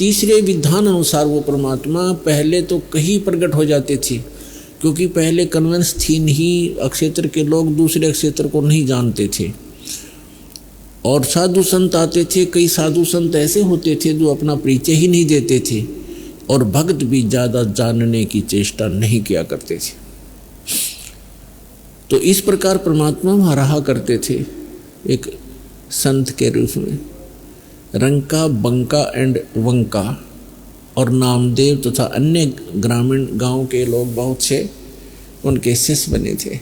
तीसरे विधान अनुसार वो परमात्मा पहले तो कहीं प्रकट हो जाते थे, क्योंकि पहले कन्वेंस थी नहीं, अक्षेत्र के लोग दूसरे अक्षेत्र को नहीं जानते थे, और साधु संत आते थे। कई साधु संत ऐसे होते थे जो अपना परिचय ही नहीं देते थे, और भक्त भी ज़्यादा जानने की चेष्टा नहीं किया करते थे। तो इस प्रकार परमात्मा वहाँ रहा करते थे एक संत के रूप में। रंका, बंका एंड वंका और नामदेव तथा अन्य ग्रामीण गांव के लोग बहुत से उनके शिष्य बने थे।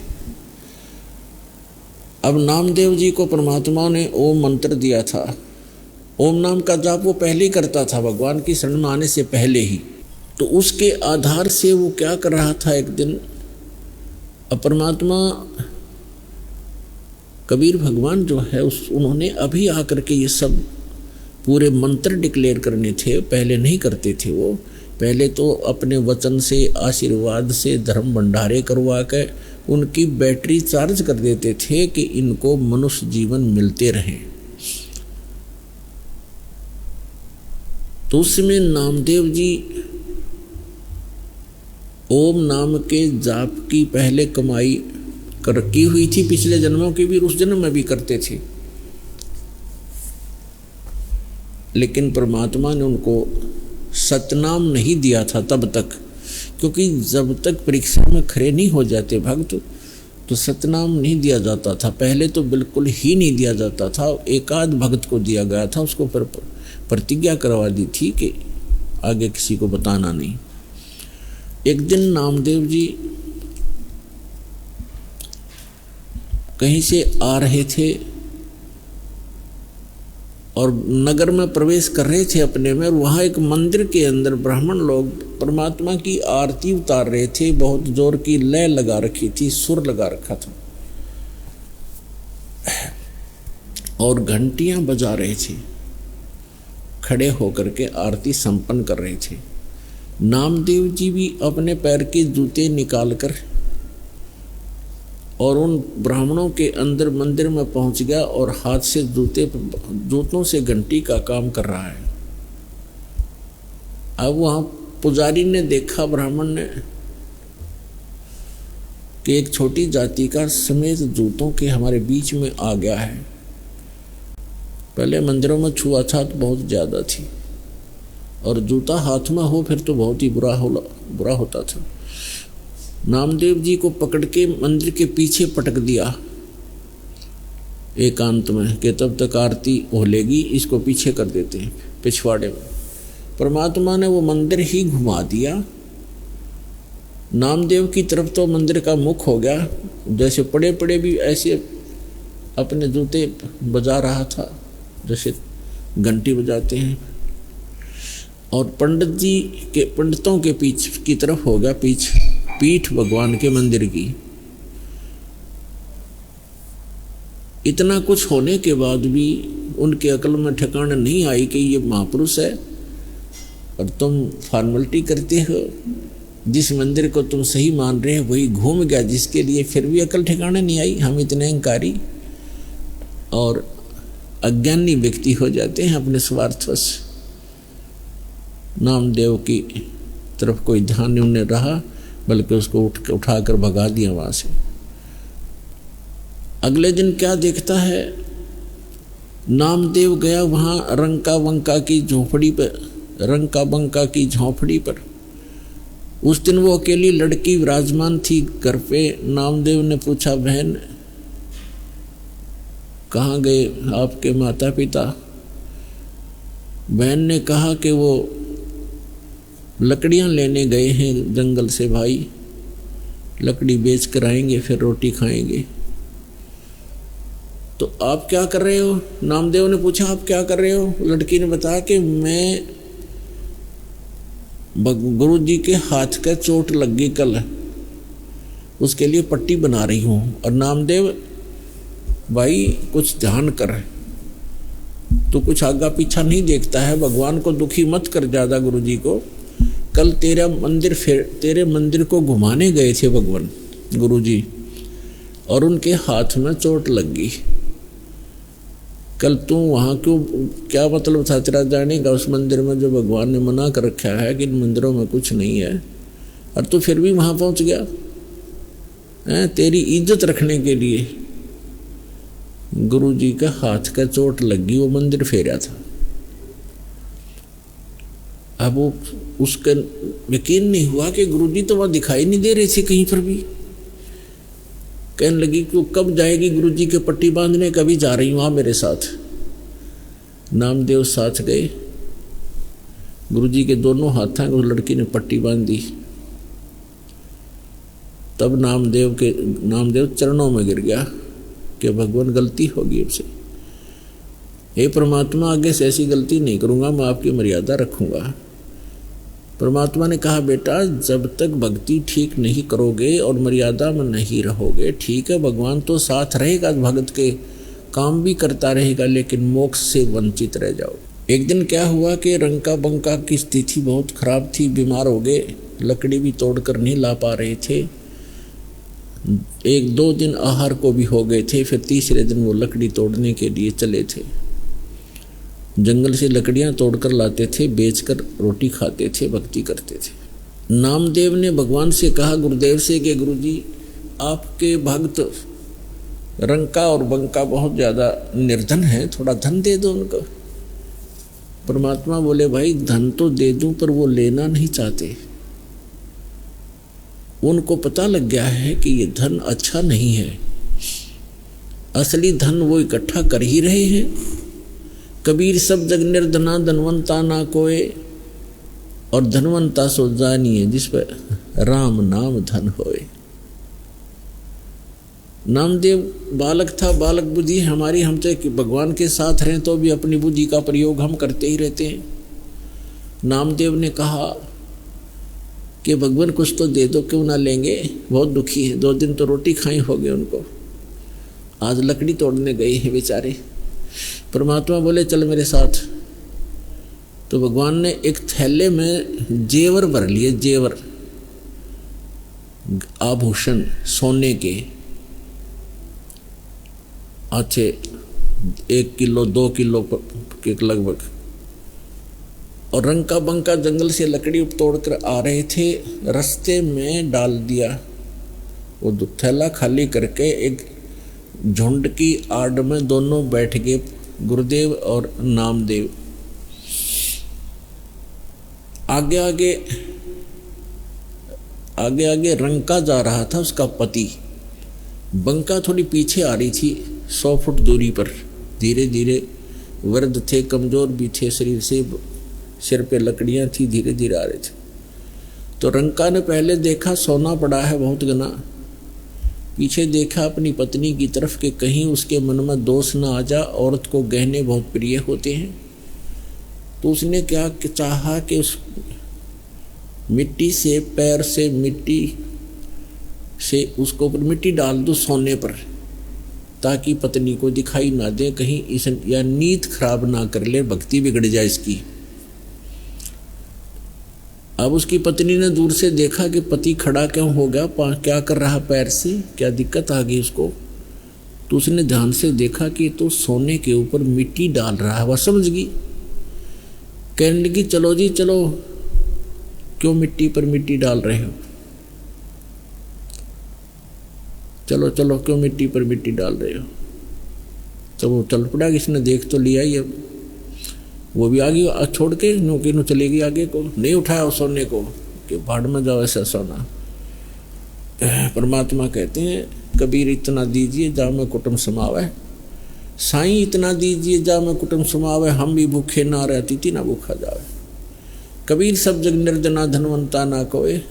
अब नामदेव जी को परमात्मा ने ओम मंत्र दिया था। ओम नाम का जाप वो पहले ही करता था, भगवान की शरण में आने से पहले ही। तो उसके आधार से वो क्या कर रहा था, एक दिन परमात्मा कबीर भगवान जो है उन्होंने अभी आकर के ये सब पूरे मंत्र डिक्लेयर करने थे, पहले नहीं करते थे। वो पहले तो अपने वचन से, आशीर्वाद से, धर्म भंडारे करवा के उनकी बैटरी चार्ज कर देते थे कि इनको मनुष्य जीवन मिलते रहे। तो उसमें नामदेव जी ओम नाम के जाप की पहले कमाई की हुई थी, पिछले जन्मों की भी, उस जन्म में भी करते थे। लेकिन परमात्मा ने उनको सतनाम नहीं दिया था तब तक, क्योंकि जब तक परीक्षा में खड़े नहीं हो जाते भक्त तो सतनाम नहीं दिया जाता था। पहले तो बिल्कुल ही नहीं दिया जाता था, एकाध भक्त को दिया गया था, उसको फिर प्रतिज्ञा करवा दी थी कि आगे किसी को बताना नहीं। एक दिन नामदेव जी कहीं से आ रहे थे और नगर में प्रवेश कर रहे थे अपने में, और वहाँ एक मंदिर के अंदर ब्राह्मण लोग परमात्मा की आरती उतार रहे थे। बहुत जोर की लय लगा रखी थी, सुर लगा रखा था, और घंटियां बजा रहे थे, खड़े होकर के आरती संपन्न कर रहे थे। नामदेव जी भी अपने पैर के जूते निकालकर और उन ब्राह्मणों के अंदर मंदिर में पहुंच गया और हाथ से जूतों से घंटी का काम कर रहा है। अब वहां पुजारी ने देखा, ब्राह्मण ने, कि एक छोटी जाति का समेत जूतों के हमारे बीच में आ गया है। पहले मंदिरों में छुआछूत बहुत ज्यादा थी, और जूता हाथ में हो फिर तो बहुत ही बुरा होता था। नामदेव जी को पकड़ के मंदिर के पीछे पटक दिया एकांत में, कि तब तक आरती होलेगी, इसको पीछे कर देते हैं पिछवाड़े में। परमात्मा ने वो मंदिर ही घुमा दिया। नामदेव की तरफ तो मंदिर का मुख हो गया, जैसे पड़े पड़े भी ऐसे अपने जूते बजा रहा था जैसे घंटी बजाते हैं, और पंडितों के पीछ की तरफ हो गया पीठ भगवान के मंदिर की। इतना कुछ होने के बाद भी उनके अकल में ठिकाना नहीं आई कि ये महापुरुष है, और तुम फॉर्मेलिटी करते हो। जिस मंदिर को तुम सही मान रहे हो वही घूम गया, जिसके लिए फिर भी अकल ठिकाना नहीं आई। हम इतने अहंकारी और अज्ञानी व्यक्ति हो जाते हैं अपने स्वार्थवश। नामदेव की तरफ कोई ध्यान नहीं उन्हें रहा, बल्कि उसको उठाकर भगा दिया वहां से। अगले दिन क्या देखता है, नामदेव गया वहां रंका बंका की झोपड़ी पर। उस दिन वो अकेली लड़की विराजमान थी घर पे। नामदेव ने पूछा, बहन कहाँ गए आपके माता पिता? बहन ने कहा कि वो लकड़ियां लेने गए हैं जंगल से भाई, लकड़ी बेच कर आएंगे फिर रोटी खाएंगे। तो आप क्या कर रहे हो? नामदेव ने पूछा, आप क्या कर रहे हो? लड़की ने बताया कि मैं गुरु जी के हाथ का चोट लग गई कल, उसके लिए पट्टी बना रही हूं। और नामदेव, भाई कुछ ध्यान कर, तो कुछ आगा पीछा नहीं देखता है, भगवान को दुखी मत कर ज्यादा। गुरु जी को कल तेरे मंदिर को घुमाने गए थे भगवान गुरु जी, और उनके हाथ में चोट लग गई। कल तू वहाँ क्यों, क्या मतलब था तेरा जाने का उस मंदिर में जो भगवान ने मना कर रखा है कि इन मंदिरों में कुछ नहीं है, और तू फिर भी वहाँ पहुँच गया है तेरी इज्जत रखने के लिए। गुरु जी का हाथ का चोट लगी, वो मंदिर फेरा था। अब वो उसका यकीन नहीं हुआ कि गुरु जी तो वहाँ दिखाई नहीं दे रहे थे कहीं पर भी। कहने लगी कि कब जाएगी गुरु जी के पट्टी बांधने, कभी जा रही हूँ मेरे साथ। नामदेव साथ गए, गुरु जी के दोनों हाथों को लड़की ने पट्टी बांध दी। तब नामदेव चरणों में गिर गया कि भगवान गलती होगी हमसे, हे परमात्मा आगे से ऐसी गलती नहीं करूँगा, मैं आपकी मर्यादा रखूँगा। परमात्मा ने कहा बेटा जब तक भक्ति ठीक नहीं करोगे और मर्यादा में नहीं रहोगे, ठीक है भगवान तो साथ रहेगा, भगत के काम भी करता रहेगा, लेकिन मोक्ष से वंचित रह जाओ। एक दिन क्या हुआ कि रंका बंका की स्थिति बहुत खराब थी, बीमार हो गए, लकड़ी भी तोड़कर नहीं ला पा रहे थे। 1-2 दिन आहार को भी हो गए थे। फिर तीसरे दिन वो लकड़ी तोड़ने के लिए चले थे। जंगल से लकड़ियां तोड़कर लाते थे, बेचकर रोटी खाते थे, भक्ति करते थे। नामदेव ने भगवान से कहा, गुरुदेव से, कि गुरुजी आपके भक्त रंका और बंका बहुत ज़्यादा निर्धन हैं, थोड़ा धन दे दो उनको। परमात्मा बोले भाई धन तो दे दूं पर वो लेना नहीं चाहते। उनको पता लग गया है कि ये धन अच्छा नहीं है, असली धन वो इकट्ठा कर ही रहे हैं। कबीर सब जग निर्धना धनवंता ना कोय, और धनवंता सो जानिए जिस पर राम नाम धन होए। नामदेव बालक था, बालक बुद्धि हमारी, हम चाहे कि भगवान के साथ रहें तो भी अपनी बुद्धि का प्रयोग हम करते ही रहते हैं। नामदेव ने कहा कि भगवान कुछ तो दे दो, क्यों ना लेंगे, बहुत दुखी है, 2 दिन तो रोटी खाई हो गई उनको, आज लकड़ी तोड़ने गए हैं बेचारे। परमात्मा बोले चल मेरे साथ। तो भगवान ने एक थैले में जेवर भर लिए, जेवर आभूषण सोने के अच्छे 1 किलो 2 किलो के लगभग, और रंका बंका जंगल से लकड़ी तोड़कर आ रहे थे, रास्ते में डाल दिया। वो थैला खाली करके एक झुंड की आड़ में दोनों बैठ गए, गुरुदेव और नामदेव। आगे आगे रंका जा रहा था, उसका पति। बंका थोड़ी पीछे आ रही थी 100 फुट दूरी पर। धीरे धीरे, वृद्ध थे, कमजोर भी थे शरीर से, सिर पे लकड़ियां थी, धीरे धीरे आ रहे थे। तो रंका ने पहले देखा सोना पड़ा है बहुत घना, पीछे देखा अपनी पत्नी की तरफ कि कहीं उसके मन में दोष ना आ जा, औरत को गहने बहुत प्रिय होते हैं। तो उसने क्या चाहा कि उस मिट्टी से, पैर से मिट्टी से उसको ऊपर मिट्टी डाल दो सोने पर, ताकि पत्नी को दिखाई ना दे, कहीं इस या नीयत खराब ना कर ले, भक्ति बिगड़ जाए इसकी। अब उसकी पत्नी ने दूर से देखा कि पति खड़ा क्यों हो गया, क्या कर रहा पैर से, क्या दिक्कत आ गई उसको। तो उसने ध्यान से देखा कि तो सोने के ऊपर मिट्टी डाल रहा है। वह समझ गई, कहने लगी चलो जी चलो, क्यों मिट्टी पर मिट्टी डाल रहे हो, चलो चलो क्यों मिट्टी पर मिट्टी डाल रहे हो। तो वो चल पड़ा, किसने देख तो लिया ही। अब वो भी आगे छोड़ के नौकी नो चलेगी आगे को, नहीं उठाया उस सोने को कि भाड़ में जाओ ऐसा सोना। परमात्मा कहते हैं कबीर इतना दीजिए जा में कुटुंब समावे, साईं इतना दीजिए जा में कुटुंब समावे, हम भी भूखे ना रहती थी ना भूखा जावे। कबीर सब जग निर्जना धनवंता ना कोय,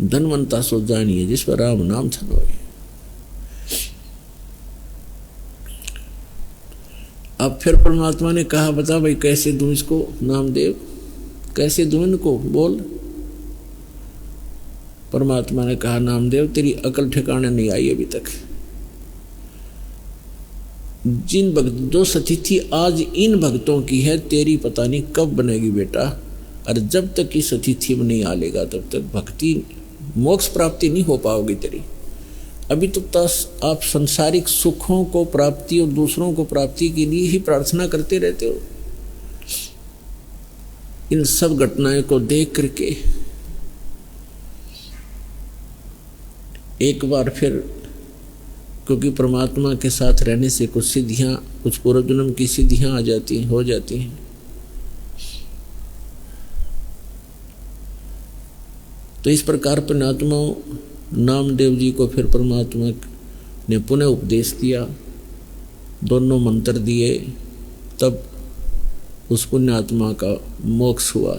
धनवंता सो जानिए जिस पर राम नाम धन होए। अब फिर परमात्मा ने कहा बता भाई कैसे दूं इसको, नामदेव कैसे दूं इनको, बोल। परमात्मा ने कहा नामदेव तेरी अकल ठिकाने नहीं आई अभी तक। जिन भक्त जो सतिथि आज इन भक्तों की है, तेरी पता नहीं कब बनेगी बेटा। और जब तक इस अतिथि में नहीं आ लेगा तब तक भक्ति मोक्ष प्राप्ति नहीं हो पाओगी तेरी। अभी तो आप संसारिक सुखों को प्राप्ति और दूसरों को प्राप्ति के लिए ही प्रार्थना करते रहते हो। इन सब घटनाएं को देख करके एक बार फिर, क्योंकि परमात्मा के साथ रहने से कुछ सिद्धियां, कुछ पूर्व जन्म की सिद्धियां आ जाती हैं, हो जाती हैं। तो इस प्रकार पुण्यात्मा नामदेव जी को फिर परमात्मा ने पुनः उपदेश दिया, दोनों मंत्र दिए, तब उस पुण्यात्मा का मोक्ष हुआ।